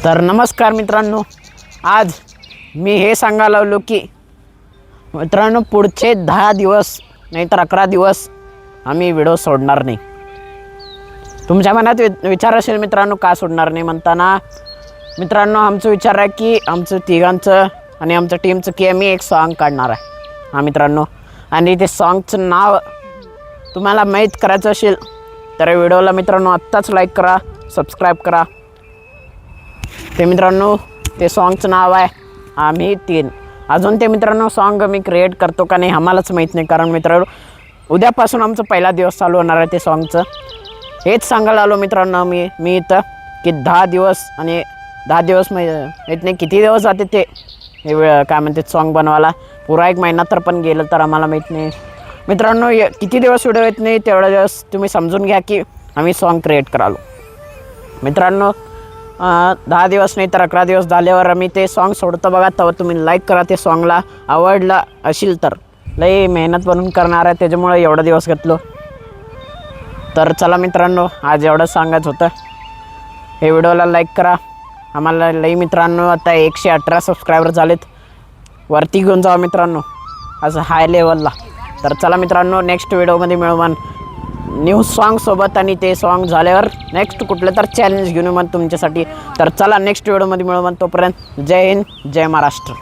तर नमस्कार मित्रांनो, आज मी हे सांगायला लावलो की मित्रांनो पुढचे 10 दिवस नाहीतर 11 दिवस आम्ही व्हिडिओ सोडणार नाही. तुमच्या मनात विचार असेल मित्रांनो का सोडणार नाही म्हणताना, मित्रांनो आमचा विचार आहे की आमचं तिघांचं आणि आमच्या टीमचं की आम्ही एक सॉन्ग काढणार आहे हां मित्रांनो. आणि ते सॉन्गचं नाव तुम्हाला माहीत करायचं असेल तर व्हिडिओला मित्रांनो आत्ताच लाईक करा, सबस्क्राईब करा. ते मित्रांनो ते सॉन्गचं नाव आहे आम्ही तीन. अजून ते मित्रांनो सॉन्ग मी क्रिएट करतो का नाही आम्हालाच माहीत नाही, कारण मित्रांनो उद्यापासून आमचं पहिला दिवस चालू होणार आहे ते सॉन्गचं. हेच सांगायला आलो मित्रांनो मी इथं की 10 दिवस आणि 10 दिवस माहीत नाही किती दिवस जाते ते हे काय म्हणते सॉन्ग बनवायला. पुरा 1 महिना तर पण गेलं तर आम्हाला माहीत नाही मित्रांनो. किती दिवस व्हिडिओ येत नाही तेवढा दिवस तुम्ही समजून घ्या की आम्ही सॉन्ग क्रिएट करालो मित्रांनो. 10 दिवस नाही तर 11 दिवस झाल्यावर आम्ही ते सॉन्ग सोडतो बघा. तेव्हा तुम्ही लाईक करा. ते सॉन्गला आवडला असेल तर लई मेहनत बनवून करणार आहे त्याच्यामुळे एवढा दिवस घेतलो. तर चला मित्रांनो आज एवढं सांगायचं होतं. हे व्हिडिओला लाईक करा. आम्हाला लई मित्रांनो आता 118 सबस्क्रायबर झालेत. वरती घेऊन जावा मित्रांनो असं हाय लेवलला. तर चला मित्रांनो नेक्स्ट व्हिडिओमध्ये मिळू मन न्यू सॉन्गसोबत, आणि ते सॉन्ग झाल्यावर नेक्स्ट कुठलं तर चॅलेंज घेऊन मन तुमच्यासाठी. तर चला नेक्स्ट व्हिडिओमध्ये मिळू मन. तोपर्यंत जय हिंद, जय महाराष्ट्र.